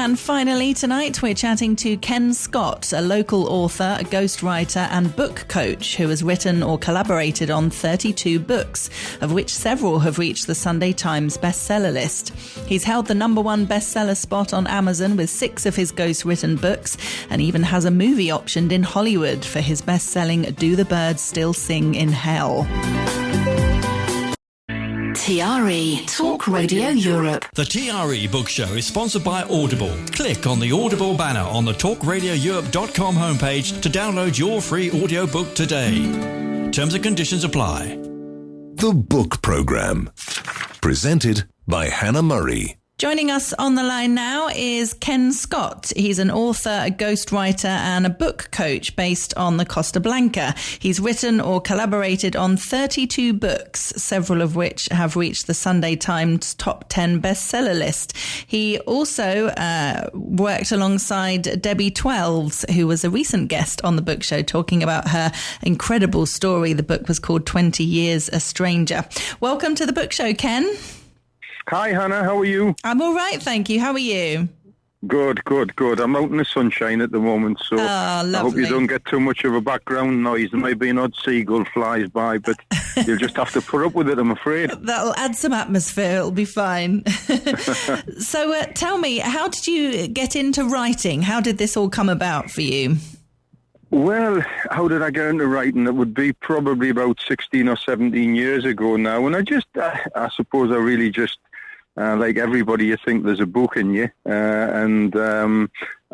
And finally tonight we're chatting to Ken Scott, a local author, a ghostwriter and book coach who has written or collaborated on 32 books, of which several have reached the Sunday Times bestseller list. He's held the #1 bestseller spot on Amazon with 6 of his ghost-written books, and even has a movie optioned in Hollywood for his best-selling Do the Birds Still Sing in Hell? TRE Talk Radio Europe. The TRE Book Show is sponsored by Audible. Click on the Audible banner on the talkradioeurope.com homepage to download your free audiobook today. Terms and conditions apply. The Book Programme. Presented by Hannah Murray. Joining us on the line now is Ken Scott. He's an author, a ghostwriter and a book coach based on the Costa Blanca. He's written or collaborated on 32 books, several of which have reached the Sunday Times top 10 bestseller list. He also worked alongside Debbie Twelves, who was a recent guest on the Book Show, talking about her incredible story. The book was called 20 Years a Stranger. Welcome to the Book Show, Ken. Hi, Hannah. How are you? I'm all right, thank you. How are you? Good. I'm out in the sunshine at the moment, so I hope you don't get too much of a background noise. There might be an odd seagull flies by, but you'll just have to put up with it, I'm afraid. That'll add some atmosphere. It'll be fine. So tell me, how did you get into writing? How did this all come about for you? Well, how did I get into writing? It would be probably about 16 or 17 years ago now. And I suppose I really just, like everybody, you think there's a book in you.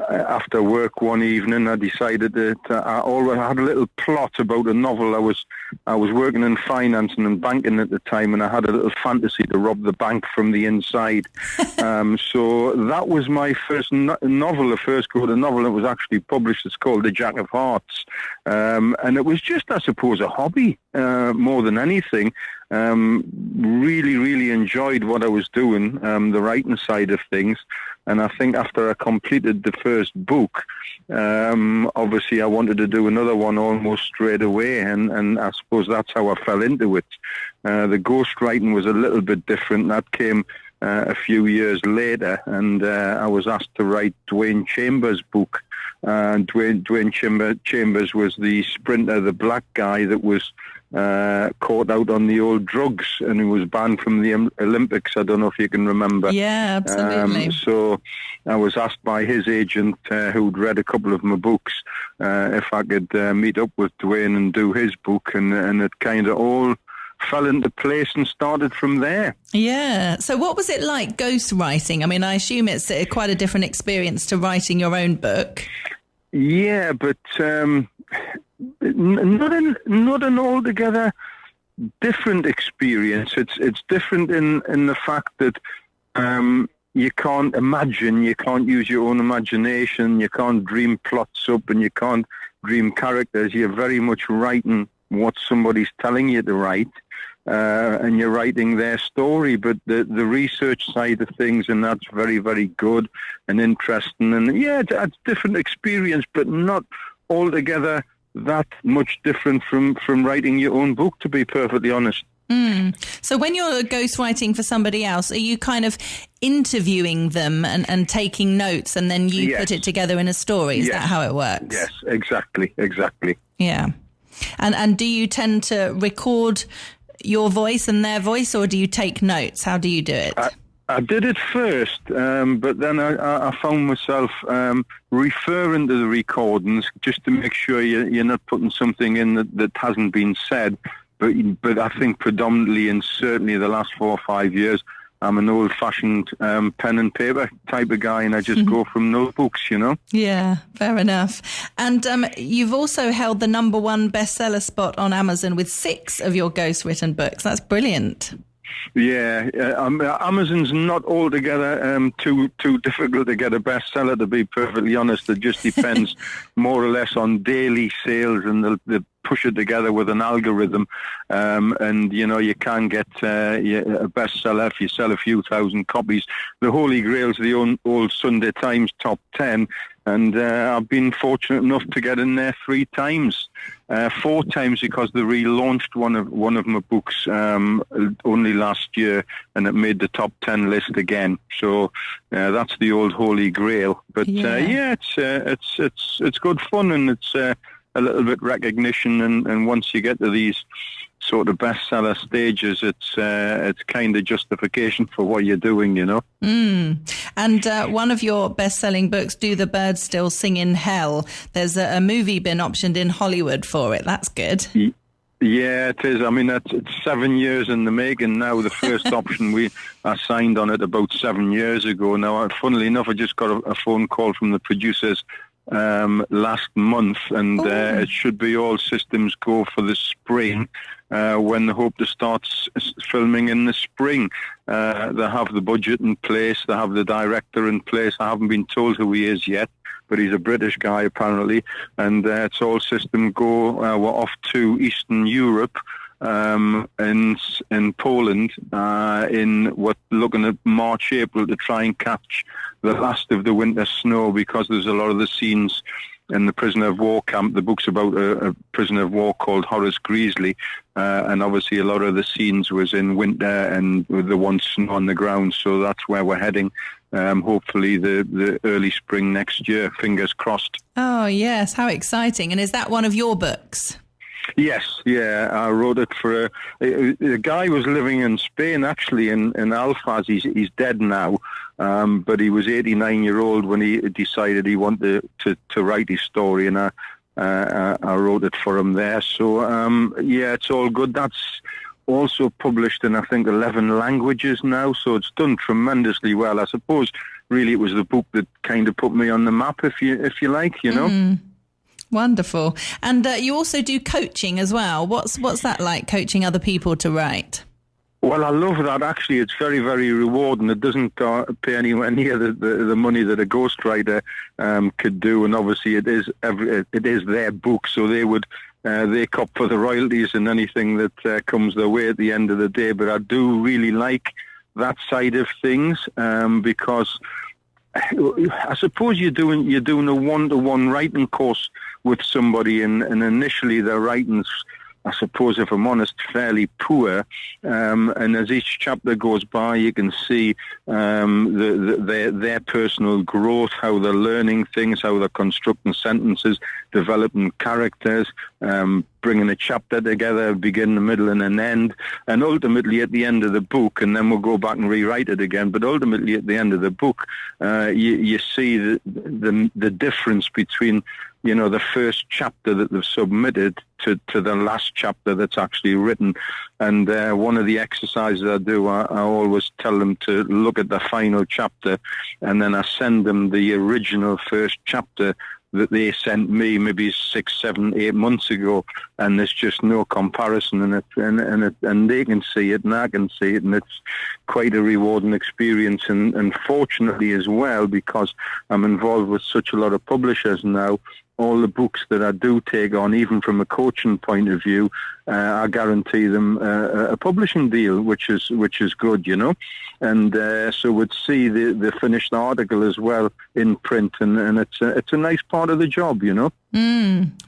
After work one evening, I decided that I had a little plot about a novel. I was working in financing and banking at the time, and I had a little fantasy to rob the bank from the inside. So that was my first novel, the first go to novel. It was actually published. It's called The Jack of Hearts. And it was just, I suppose, a hobby more than anything. Really, really enjoyed what I was doing, the writing side of things. And I think after I completed the first book, obviously I wanted to do another one almost straight away. And I suppose that's how I fell into it. The ghostwriting was a little bit different. That came a few years later. And I was asked to write Dwayne Chambers' book. Dwayne Chambers was the sprinter, the black guy that was caught out on the old drugs and who was banned from the Olympics. I don't know if you can remember. Yeah, absolutely. So I was asked by his agent, who'd read a couple of my books, if I could meet up with Dwayne and do his book, and it kind of all fell into place and started from there. Yeah. So what was it like ghostwriting? I mean, I assume it's quite a different experience to writing your own book. Yeah, but not an altogether different experience. It's different in the fact that you can't imagine, you can't use your own imagination, you can't dream plots up, and you can't dream characters. You're very much writing what somebody's telling you to write, and you're writing their story. But the research side of things, and that's very, very good and interesting. And yeah, it's different experience, but not altogether that much different from writing your own book, to be perfectly honest. So when you're ghostwriting for somebody else, are you kind of interviewing them and taking notes, and then you put it together in a story? Is that how it works? Yes, exactly. Yeah. And do you tend to record your voice and their voice, or do you take notes? How do you do it? I did it first, but then I found myself referring to the recordings just to make sure you're not putting something in that hasn't been said. But I think predominantly, and certainly the last 4 or 5 years, I'm an old-fashioned pen and paper type of guy, and I just go from notebooks, you know? Yeah, fair enough. And you've also held the #1 bestseller spot on Amazon with 6 of your ghost-written books. That's brilliant. Yeah, Amazon's not altogether too difficult to get a bestseller, to be perfectly honest. It just depends more or less on daily sales, and the push it together with an algorithm, and you know, you can get a bestseller if you sell a few thousand copies. The Holy Grail's the old Sunday Times top 10, And I've been fortunate enough to get in there 3 times. 4 times because they relaunched one of my books only last year, and it made the top 10 list again. So that's the old holy grail. But it's good fun, and it's a little bit recognition. And once you get to these sort of bestseller stages, it's kind of justification for what you're doing, you know. And one of your best-selling books, Do the Birds Still Sing in Hell? There's a movie been optioned in Hollywood for it. That's good. Yeah, it is. I mean, it's 7 years in the making now. The first option I signed on it about 7 years ago. Now, funnily enough, I just got a phone call from the producers last month, and it should be all systems go for the spring, when they hope to start filming in the spring. They have the budget in place, they have the director in place. I haven't been told who he is yet, but he's a British guy apparently, and it's all system go. We're off to Eastern Europe, in Poland, we're looking at March, April to try and catch the last of the winter snow, because there's a lot of the scenes in the prisoner of war camp. The book's about a prisoner of war called Horace Greasley, and obviously a lot of the scenes was in winter and there wasn't snow on the ground, so that's where we're heading. Hopefully the early spring next year, fingers crossed. Oh, yes, how exciting. And is that one of your books? Yes, yeah, I wrote it for a guy who was living in Spain, actually, in Alfaz. He's dead now, but he was 89-year-old when he decided he wanted to write his story, and I wrote it for him there. So, it's all good. That's also published in, I think, 11 languages now, so it's done tremendously well. I suppose, really, it was the book that kind of put me on the map, if you like, you know. Wonderful. And you also do coaching as well. What's that like, coaching other people to write? Well, I love that. Actually, it's very, very rewarding. It doesn't pay anywhere near the money that a ghostwriter could do, and obviously it is their book, so they cop for the royalties and anything that comes their way at the end of the day. But I do really like that side of things, because I suppose you're doing a one-to-one writing course with somebody, and initially their writing's, I suppose, if I'm honest, fairly poor. And as each chapter goes by, you can see their personal growth, how they're learning things, how they're constructing sentences, developing characters, bringing a chapter together, begin, the middle, and an end. And ultimately, at the end of the book, and then we'll go back and rewrite it again, but ultimately, at the end of the book, you see the difference between, you know, the first chapter that they've submitted to the last chapter that's actually written. And one of the exercises I do, I always tell them to look at the final chapter, and then I send them the original first chapter that they sent me maybe 6, 7, 8 months ago, and there's just no comparison, and they can see it and I can see it, and it's quite a rewarding experience. And fortunately as well, because I'm involved with such a lot of publishers now, all the books that I do take on, even from a coaching point of view, I guarantee them a publishing deal, which is good, you know. And so we'd see the finished article as well in print, and it's a nice part of the job, you know.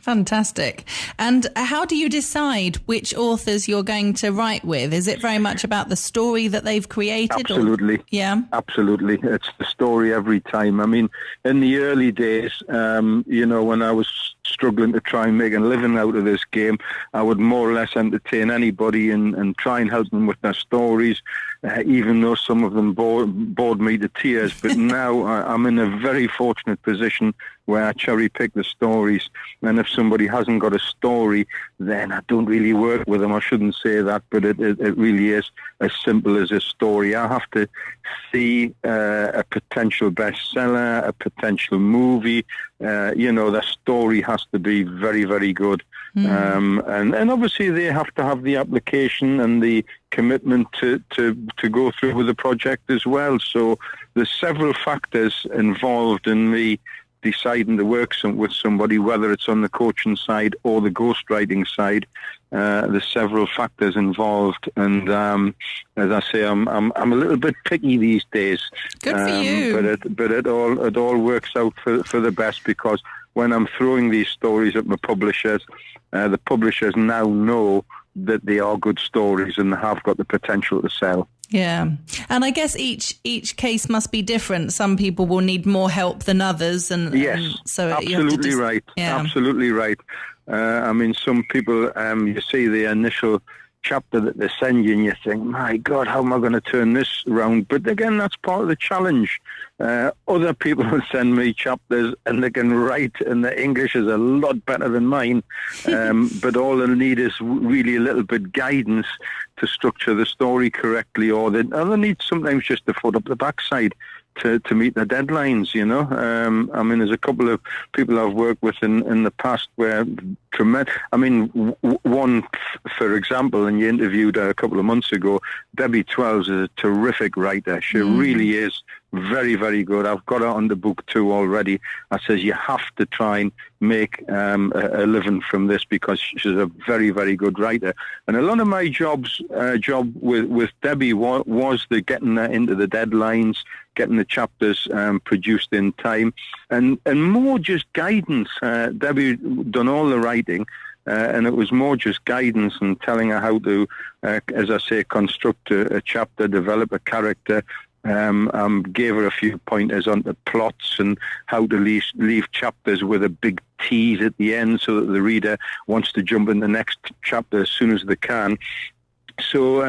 Fantastic. And how do you decide which authors you're going to write with? Is it very much about the story that they've created? Absolutely. Yeah. Absolutely. It's the story every time. I mean, in the early days, you know, when I was struggling to try and make a living out of this game, I would more or less entertain anybody and try and help them with their stories, even though some of them bored me to tears. But now I'm in a very fortunate position where I cherry pick the stories, and if somebody hasn't got a story, then I don't really work with them. I shouldn't say that, but it really is as simple as a story. I have to see a potential bestseller, a potential movie. You know, the story has to be very, very good. And obviously they have to have the application and the commitment to go through with the project as well. So there's several factors involved in me deciding to work with somebody, whether it's on the coaching side or the ghostwriting side. There's several factors involved, and as I say, I'm a little bit picky these days. Good for you. But it all works out for the best, because when I'm throwing these stories at my publishers, the publishers now know that they are good stories and have got the potential to sell. Yeah. And I guess each case must be different. Some people will need more help than others. Yes, so absolutely right. Yeah. Absolutely right. I mean, some people, you see the initial chapter that they send you and you think, my God, how am I going to turn this around? But again, that's part of the challenge. Other people will send me chapters and they can write, and the English is a lot better than mine. But all they need is really a little bit guidance to structure the story correctly, or they need sometimes just a foot up the backside to meet the deadlines, you know. I mean, there's a couple of people I've worked with in the past where one, for example, and you interviewed her a couple of months ago, Debbie Twelves is a terrific writer. She really is very, very good. I've got her on the book too already. I says you have to try and make a living from this, because she's a very, very good writer. And a lot of my job with Debbie was the getting her into the deadlines, getting the chapters produced in time, and more just guidance. Debbie done all the writing, and it was more just guidance and telling her how to, as I say, construct a chapter, develop a character. Gave her a few pointers on the plots and how to leave chapters with a big tease at the end, so that the reader wants to jump in the next chapter as soon as they can. So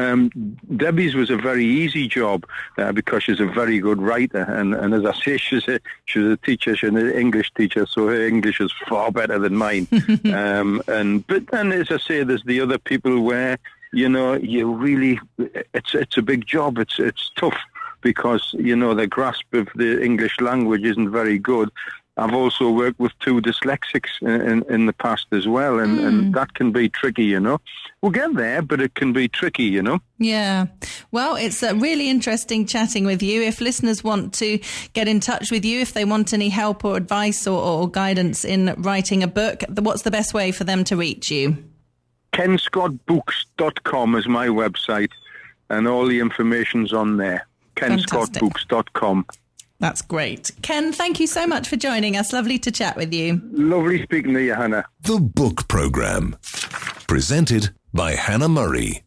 Debbie's was a very easy job because she's a very good writer, and as I say, she's a teacher, she's an English teacher, so her English is far better than mine. But then, as I say, there's the other people where, you know, you really, it's a big job. It's tough, because, you know, the grasp of the English language isn't very good. I've also worked with 2 dyslexics in the past as well, and that can be tricky, you know. We'll get there, but it can be tricky, you know. Yeah. Well, it's really interesting chatting with you. If listeners want to get in touch with you, if they want any help or advice or guidance in writing a book, what's the best way for them to reach you? KenScottBooks.com is my website, and all the information's on there. KenScottBooks.com. That's great. Ken, thank you so much for joining us. Lovely to chat with you. Lovely speaking to you, Hannah. The Book Programme. Presented by Hannah Murray.